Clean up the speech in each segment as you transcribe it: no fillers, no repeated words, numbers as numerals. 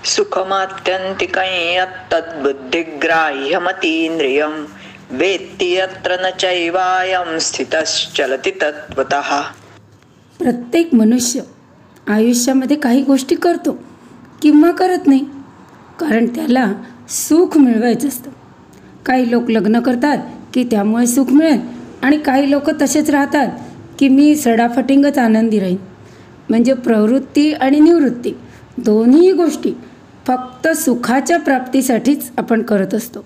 सुखमात्यन्तिकं यत्तद्बुद्धिग्राह्यमतीन्द्रियं वेत्ति यत्र न चैवायं स्थितश्चलति तत्त्वतः. प्रत्येक मनुष्य आयुष्यामध्ये काही गोष्टी करतो किंवा करत नाही, कारण त्याला सुख मिळवायचं असतं. काही लोक लग्न करतात की त्यामुळे सुख मिळेल, आणि काही लोक तसेच राहतात की मी सडाफटिंगच आनंदी राहीन. म्हणजे प्रवृत्ती आणि निवृत्ती दोन्ही गोष्टी फक्त सुखाच्या प्राप्तीसाठीच आपण करत असतो.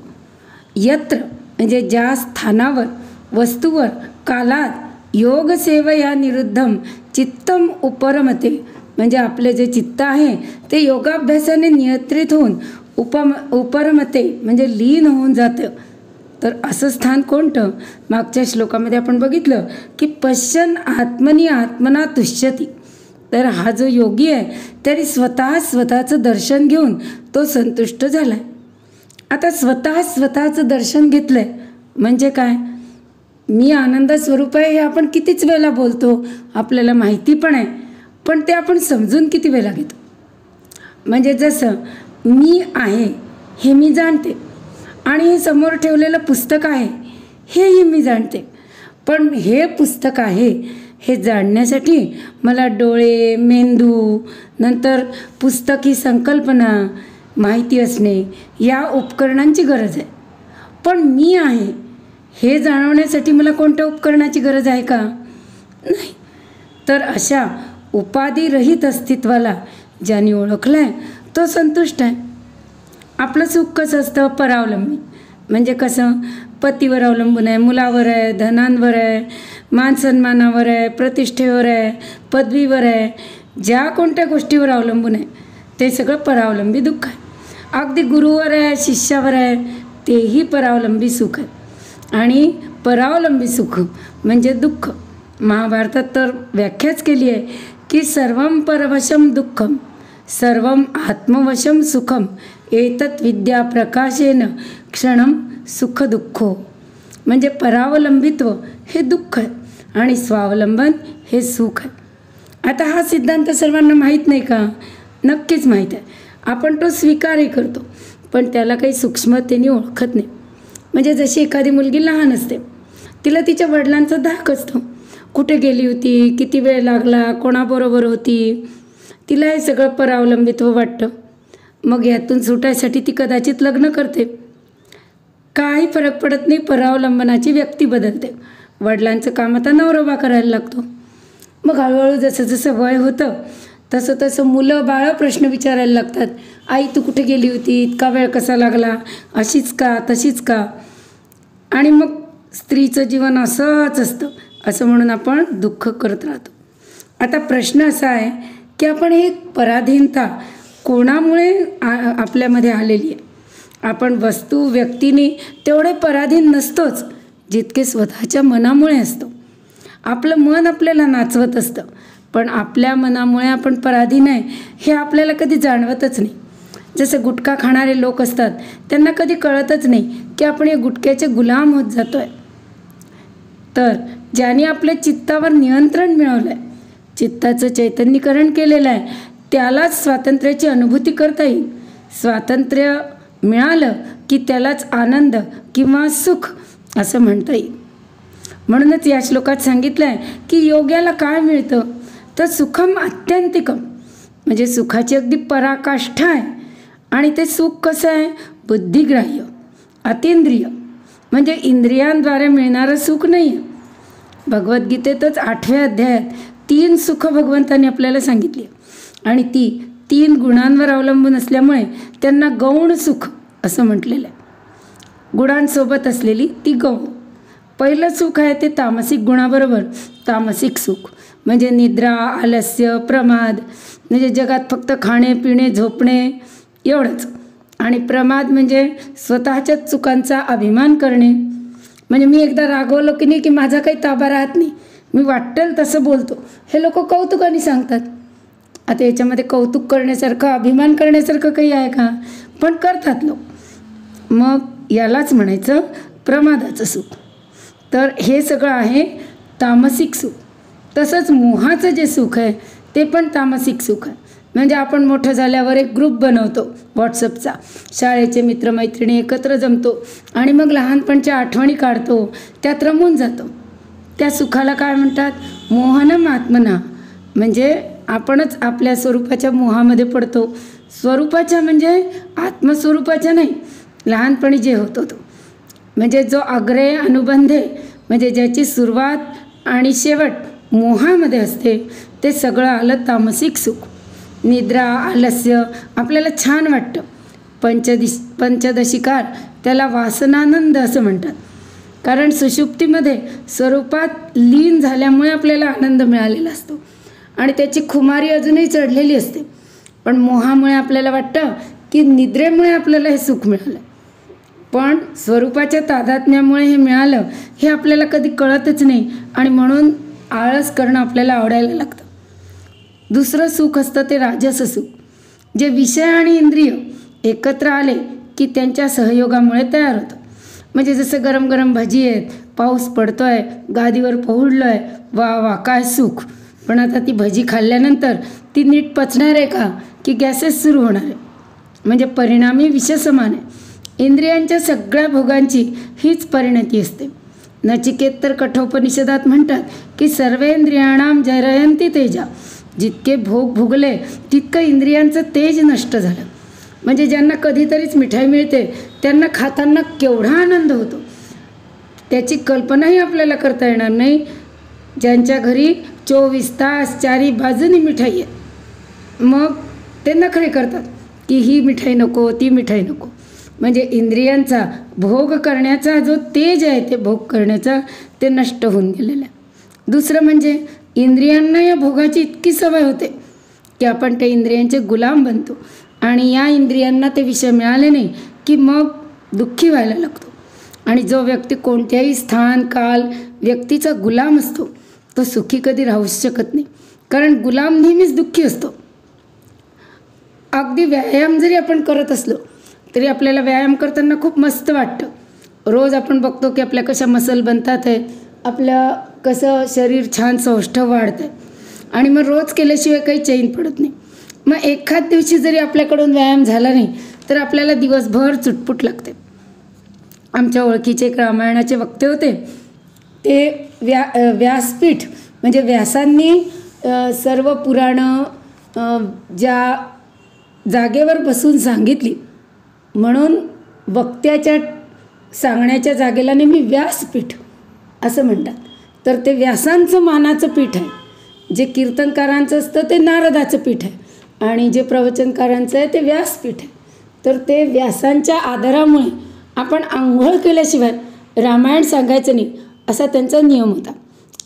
यत्र म्हणजे ज्या स्थानावर, वस्तूवर, कालात योग सेवया निरुद्धम चित्तम उपरमते, म्हणजे आपले जे चित्त आहे ते योगाभ्यासाने नियंत्रित होऊन उपरमते म्हणजे लीन होऊन जातं. तर असं स्थान कोणतं? मागच्या श्लोकामध्ये आपण बघितलं की पश्यन आत्मनी आत्मना तुष्यती. तर हा जो योगी आहे तरी स्वतःचं दर्शन घेऊन तो संतुष्ट झाला आहे. आता स्वतःचं दर्शन घेतलं आहे म्हणजे काय? मी आनंद स्वरूप आहे हे आपण कितीच वेळेला बोलतो, आपल्याला माहिती पण आहे, पण ते आपण समजून किती वेळेला घेतो. म्हणजे जसं मी आहे हे मी जाणते, आणि हे समोर ठेवलेलं पुस्तक आहे हेही मी जाणते, पण हे पुस्तक आहे हे जाणण्यासाठी मला डोळे, मेंदू, नंतर पुस्तक ही संकल्पना माहिती असणे या उपकरणांची गरज आहे. पण मी आहे हे जाणवण्यासाठी मला कोणत्या उपकरणाची गरज आहे का? नाही. तर अशा उपाधिरहित अस्तित्वाला ज्याने ओळखलं आहे तो संतुष्ट आहे. आपलं सुख कसं असतं? परावलंबी. म्हणजे कसं? पतीवर अवलंबून आहे, मुलावर आहे, धनांवर आहे, मानसन्मानावर आहे, प्रतिष्ठेवर आहे, पदवीवर आहे, ज्या कोणत्या गोष्टीवर अवलंबून आहे ते सगळं परावलंबी दुःख आहे. अगदी गुरुवर आहे, शिष्यावर आहे, तेही परावलंबी सुख आहे. आणि परावलंबी सुख म्हणजे दुःख. महाभारतात तर व्याख्याच केली आहे की सर्वं परवशम दुःखम सर्वं आत्मवशम सुखम एतत् विद्या प्रकाशेन क्षणम सुख दुःखो. म्हणजे परावलंबित्व हे दुःख आहे आणि स्वावलंबन हे सुख आहे. आता हा सिद्धांत सर्वांना माहीत नाही का? नक्कीच माहीत आहे. आपण तो स्वीकारही करतो, पण त्याला काही सूक्ष्मतेने ओळखत नाही. म्हणजे जशी एखादी मुलगी लहान असते, तिला तिच्या वडिलांचा धाक असतो. कुठे गेली होती, किती वेळ लागला, कोणाबरोबर होती, तिला हे सगळं परावलंबित्व वाटतं. मग यातून सुटायसाठी ती कदाचित लग्न करते. काही फरक पडत नाही, परावलंबनाची व्यक्ती बदलते. वडिलांचं काम आता नवरोबा करायला लागतो. मग हळूहळू जसं जसं वय होतं तसं तसं मुलं बाळं प्रश्न विचारायला लागतात. आई तू कुठे गेली होती, इतका वेळ कसा लागला, अशीच का तशीच का? आणि मग स्त्रीचं जीवन असंच असतं असं म्हणून आपण दुःख करत राहतो. आता प्रश्न असा आहे की आपण ही पराधीनता कोणामुळे आपल्यामध्ये आलेली आहे? आपण वस्तू व्यक्तीने तेवढे पराधीन नसतोच जितके स्वतःच्या मनामुळे असतो. आपलं मन आपल्याला नाचवत असतं, पण आपल्या मनामुळे आपण पराधीन आहे हे आपल्याला कधी जाणवतच नाही. जसं गुटखा खाणारे लोक असतात, त्यांना कधी कळतच नाही की आपण या गुटख्याचे गुलाम होत जातो आहे. तर ज्याने आपल्या चित्तावर नियंत्रण मिळवलं आहे, चित्ताचं चैतन्यीकरण केलेलं आहे, त्यालाच स्वातंत्र्याची अनुभूती करता येईल. स्वातंत्र्य मिळालं की त्यालाच आनंद किंवा सुख असं म्हणता येईल. म्हणूनच या श्लोकात सांगितलं आहे की योग्याला काय मिळतं? तर सुखम आत्यंतिकम, म्हणजे सुखाची अगदी पराकाष्ठा आहे. आणि ते सुख कसं आहे? बुद्धिग्राह्य, अतींद्रिय, म्हणजे इंद्रियांद्वारे मिळणारं सुख नाही आहे. भगवद्गीतेतच 8व्या अध्यायात 3 सुख भगवंतांनी आपल्याला सांगितली, आणि ती 3 गुणांवर अवलंबून असल्यामुळे त्यांना गौण सुख असं म्हटलेलं आहे. गुणांसोबत असलेली ती गौण. पहिलं सुख आहे ते तामसिक गुणाबरोबर तामसिक सुख, म्हणजे निद्रा, आलस्य, प्रमाद, म्हणजे जगात फक्त खाणे, पिणे, झोपणे एवढंच. आणि प्रमाद म्हणजे स्वतःच्याच चुकांचा अभिमान करणे. म्हणजे मी एकदा रागवलो की नाही की माझा काही ताबा राहत नाही, मी वाटेल तसं बोलतो. हे लोक कौतुकाने सांगतात. आता याच्यामध्ये कौतुक करण्यासारखं, अभिमान करण्यासारखं काही आहे का? पण करतात लोक. मग यालाच म्हणायचं प्रमादाचं सुख. तर हे सगळं आहे तामसिक सुख. तसंच मोहाचं जे सुख आहे ते पण तामसिक सुख आहे. म्हणजे आपण मोठं झाल्यावर एक ग्रुप बनवतो व्हॉट्सअपचा, शाळेचे मित्रमैत्रिणी एकत्र जमतो आणि मग लहानपणच्या आठवणी काढतो, त्यात रमून जातो. त्या सुखाला काय म्हणतात? मोहनम आत्मना. म्हणजे आपणच आपल्या स्वरूपाच्या मोहामध्ये पडतो. स्वरूपाच्या म्हणजे आत्मस्वरूपाच्या नाही, लहानपणी जे होतो तो. म्हणजे जो अग्रे अनुबंधे, म्हणजे ज्याची सुरुवात आणि शेवट मोहामध्ये असते, ते सगळं आलं तामसिक सुख. निद्रा, आलस्य, आपल्याला छान वाटतं. पंचदशिकार त्याला वासनानंद असं म्हणतात. कारण सुषुप्तीमध्ये स्वरूपात लीन झाल्यामुळे आपल्याला आनंद मिळालेला असतो आणि त्याची खुमारी अजूनही चढलेली असते. पण मोहामुळे आपल्याला वाटतं की निद्रेमुळे आपल्याला हे सुख मिळालं, पण स्वरूपाच्या तादात्म्यामुळे हे मिळालं हे आपल्याला कधी कळतच नाही आणि म्हणून आळस करणं आपल्याला आवडायला लागतं. दुसरं सुख असतं ते राजस सुख, जे विषय आणि इंद्रिय एकत्र आले की त्यांच्या सहयोगामुळे तयार होतं. म्हणजे जसं गरम गरम भजी आहेत, पाऊस पडतोय, गादीवर पोहुडलोय, वा वा काय सुख. पण आता ती भजी खाल्ल्यानंतर ती नीट पचणार आहे का, की गॅसेस सुरू होणार आहे? म्हणजे परिणामी विष समान आहे. इंद्रियांच्या सगळ्या भोगांची हीच परिणती असते. नचिकेत तर कठोपनिषदात म्हणतात की सर्वेंद्रियाणाम जरयंती तेजा. जितके भोग भोगले तितकं इंद्रियांचं तेज नष्ट झालं. म्हणजे ज्यांना कधीतरीच मिठाई मिळते त्यांना खाताना केवढा आनंद होतो त्याची कल्पनाही आपल्याला करता येणार नाही. ज्यांच्या घरी 24 तास चारी बाजूनी मिठाई आहे, मग ते नखरे करतात की ही मिठाई नको, ती मिठाई नको. म्हणजे इंद्रियांचा भोग करण्याचा जो तेज आहे, ते भोग करण्याचा ते नष्ट होऊन गेलेलं आहे. दुसरं म्हणजे इंद्रियांना या भोगाची इतकी सवय होते की आपण त्या इंद्रियांचे गुलाम बनतो आणि या इंद्रियांना ते विषय मिळाले नाही की मग दुःखी व्हायला लागतो. आणि जो व्यक्ती कोणत्याही स्थान, काल, व्यक्तीचा गुलाम असतो तो सुखी कधी राहूच शकत नाही, कारण गुलाम नेहमीच दुःखी असतो. अगदी व्यायाम जरी आपण करत असलो तरी आपल्याला व्यायाम करताना खूप मस्त वाटतं. रोज आपण बघतो की आपल्या कशा मसल बनतात आहे, आपलं कसं शरीर छान सौष्ठव वाढतं आहे आणि मग रोज केल्याशिवाय काही चैन पडत नाही. मग एखाद दिवशी जरी आपल्याकडून व्यायाम झाला नाही तर आपल्याला दिवसभर चुटपुट लागते. आमच्या ओळखीचे एक रामायणाचे वक्ते होते, ते व्यासपीठ म्हणजे व्यासांनी सर्व पुराणं ज्या जागेवर बसून सांगितली म्हणून वक्त्याच्या सांगण्याच्या जागेला नेहमी व्यासपीठ असं म्हणतात. तर ते व्यासांचं मानाचं पीठ आहे. जे कीर्तनकारांचं असतं ते नारदाचं पीठ आहे आणि जे प्रवचनकारांचं आहे ते व्यासपीठ आहे. तर ते व्यासांच्या आदरामुळे आपण आंघोळ केल्याशिवाय रामायण सांगायचं नाही असा त्यांचा नियम होता.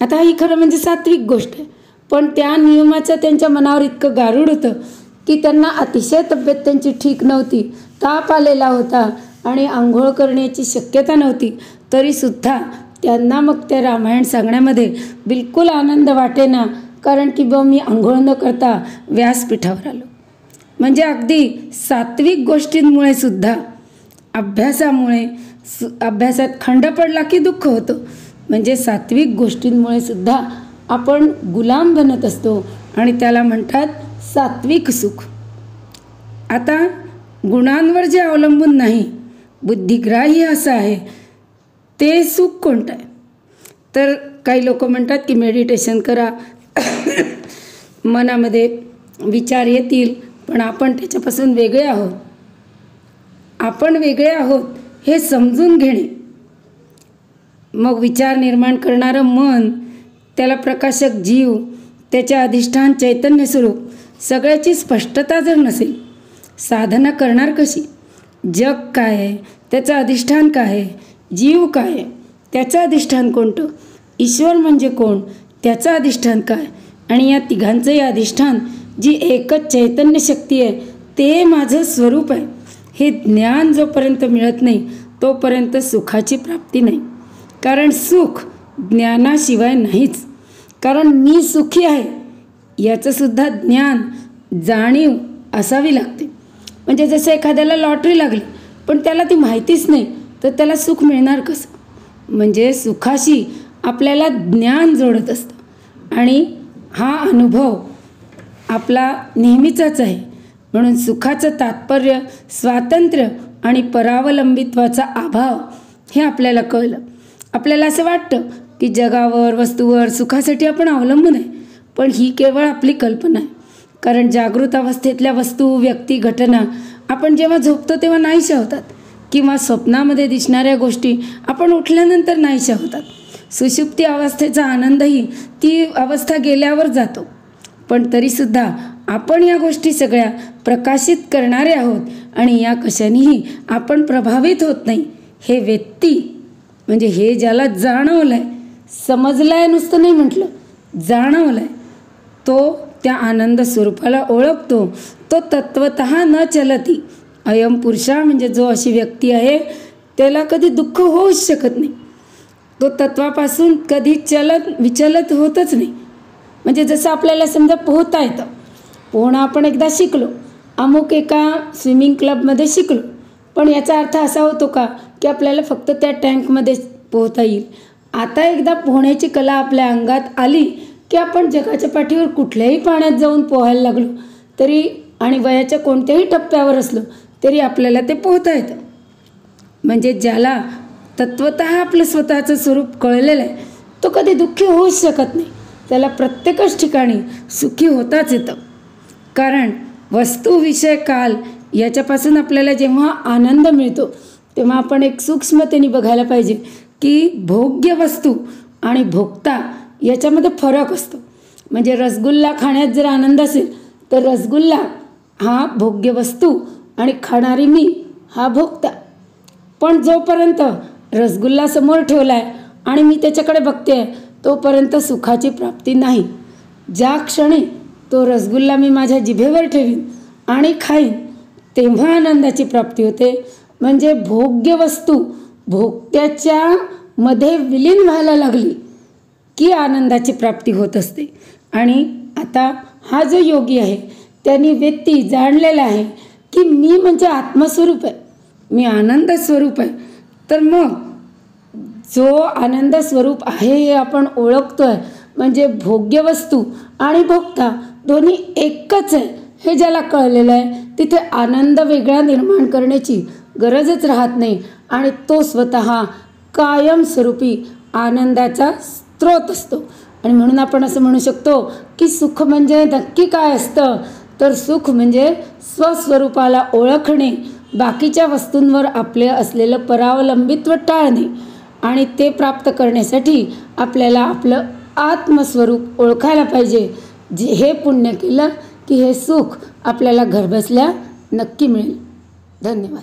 आता ही खरं म्हणजे सात्विक गोष्ट आहे, पण त्या नियमाचं त्यांच्या मनावर इतकं गारूड होतं की त्यांना अतिशय तब्येत त्यांची ठीक नव्हती, ताप आलेला होता आणि आंघोळ करण्याची शक्यता नव्हती, तरीसुद्धा त्यांना मग त्या रामायण सांगण्यामध्ये बिलकुल आनंद वाटेना, कारण की मी आंघोळ न करता व्यासपीठावर आलो. म्हणजे अगदी सात्विक गोष्टींमुळे सुद्धा अभ्यासामुळे अभ्यासात खंड पडला की दुःख होतं. म्हणजे सात्विक गोष्टींमुळे सुद्धा आपण गुलाम बनत असतो आणि त्याला म्हणतात सात्विक सुख. आता गुणांवर जे अवलंबून नाही, बुद्धिग्राह्य असं आहे, ते सुख कोणतं आहे? तर काही लोक म्हणतात की मेडिटेशन करा, मनामध्ये विचार येतील, पण आपण त्याच्यापासून वेगळे आहोत. आपण वेगळे आहोत हे समजून घेणे, मग विचार निर्माण करणारं मन, त्याला प्रकाशक जीव, त्याच्या अधिष्ठान चैतन्य स्वरूप, सगळ्याची स्पष्टता जर नसेल, साधना करणार कशी? जग काय आहे, त्याचं अधिष्ठान काय आहे, जीव काय आहे, त्याचं अधिष्ठान कोणतं, ईश्वर म्हणजे कोण, त्याचं अधिष्ठान काय, आणि या तिघांचंही अधिष्ठान जी एकच चैतन्य शक्ती आहे ते माझं स्वरूप आहे, हे ज्ञान जोपर्यंत मिळत नाही तोपर्यंत सुखाची प्राप्ती नाही. कारण सुख ज्ञानाशिवाय नाहीच. कारण मी सुखी आहे याचंसुद्धा ज्ञान, जाणीव असावी लागते. म्हणजे जसं एखाद्याला लॉटरी लागली पण त्याला ती माहितीच नाही, तर त्याला सुख मिळणार कसं? म्हणजे सुखाशी आपल्याला ज्ञान जोडत असतं आणि हा अनुभव आपला नेहमीचाच आहे. म्हणून सुखाचं तात्पर्य, स्वातंत्र्य आणि परावलंबित्वाचा अभाव हे आपल्याला कळलं. आपल्याला असं वाटतं की जगावर, वस्तूवर, सुखासाठी आपण अवलंबून आहे. पण ही केवळ आपली कल्पना आहे. कारण जागृत अवस्थेतल्या वस्तू, व्यक्ती, घटना आपण जेव्हा झोपतो तेव्हा नाहीशा होतात, किंवा स्वप्नामध्ये दिसणाऱ्या गोष्टी आपण उठल्यानंतर नाहीशा होतात. सुषुप्ती अवस्थेचा आनंदही ती अवस्था गेल्यावर जातो. पण तरीसुद्धा आपण या गोष्टी सगळ्या प्रकाशित करणारे आहोत आणि या कशानेही आपण प्रभावित होत नाही. हे व्यक्ती म्हणजे हे ज्याला जाणवलं आहे, समजलं आहे नुसतं नाही म्हटलं, जाणवलं आहे, तो त्या आनंद स्वरूपाला ओळखतो. तो तत्वतः न चलती. अयम पुरुषा म्हणजे जो अशी व्यक्ती आहे त्याला कधी दुःख होऊच शकत नाही. तो तत्वापासून कधी विचलित होतच नाही. म्हणजे जसं आपल्याला समजा पोहता येतं, पोहणं आपण एकदा शिकलो, अमुक एका स्विमिंग क्लबमध्ये शिकलो, पण याचा अर्थ असा होतो का की आपल्याला फक्त त्या टँकमध्ये पोहता येईल? आता एकदा पोहण्याची कला आपल्या अंगात आली की आपण जगाच्या पाठीवर कुठल्याही पाण्यात जाऊन पोहायला लागलो तरी आणि वयाच्या कोणत्याही टप्प्यावर असलो तरी आपल्याला ते पोहता येतं. म्हणजे ज्याला तत्वतः आपलं स्वतःचं स्वरूप कळलेलं आहे तो कधी दुःखी होऊच शकत नाही. त्याला प्रत्येकच ठिकाणी सुखी होताच येतं. कारण वस्तू, विषय, काल याच्यापासून आपल्याला जेव्हा आनंद मिळतो तेव्हा आपण एक सूक्ष्मतेने बघायला पाहिजे की भोग्य वस्तू आणि भोगता याच्यामध्ये फरक असतो. म्हणजे रसगुल्ला खाण्यात जर आनंद असेल तर रसगुल्ला हा भोग्य वस्तू आणि खाणारी मी हा भोगता. पण जोपर्यंत रसगुल्ला समोर ठेवला आहे आणि मी त्याच्याकडे बघते तोपर्यंत सुखाची प्राप्ती नाही. ज्या क्षणी तो रसगुल्ला मी माझ्या जिभेवर ठेवीन आणि खाईन तेव्हा आनंदाची प्राप्ती होते. म्हणजे भोग्य वस्तू भोगत्याच्या मध्ये विलीन व्हायला लागली की आनंदाची प्राप्ती होत असते. आणि आता हा जो योगी आहे त्यांनी व्यक्ती जाणलेला आहे की मी म्हणजे आत्मस्वरूप आहे, मी आनंद स्वरूप आहे. तर मग जो आनंद स्वरूप आहे हे आपण ओळखतोय. म्हणजे भोग्य वस्तू आणि भोगता दोन्ही एकच आहे हे ज्याला कळलेलं आहे तिथे आनंद वेगळा निर्माण करण्याची गरजच राहत नाही आणि तो स्वतः कायमस्वरूपी आनंदाचा स्रोत असतो. आणि म्हणून आपण असं म्हणू शकतो की सुख म्हणजे नक्की काय असतं, तर सुख म्हणजे स्वस्वरूपाला ओळखणे, बाकीच्या वस्तूंवर आपले असलेलं परावलंबित्व टाळणे आणि ते प्राप्त करण्यासाठी आपल्याला आपलं आत्मस्वरूप ओळखायला पाहिजे. हे पुण्य केलं की हे सुख आपल्याला घरबसल्या नक्की मिळेल. धन्यवाद.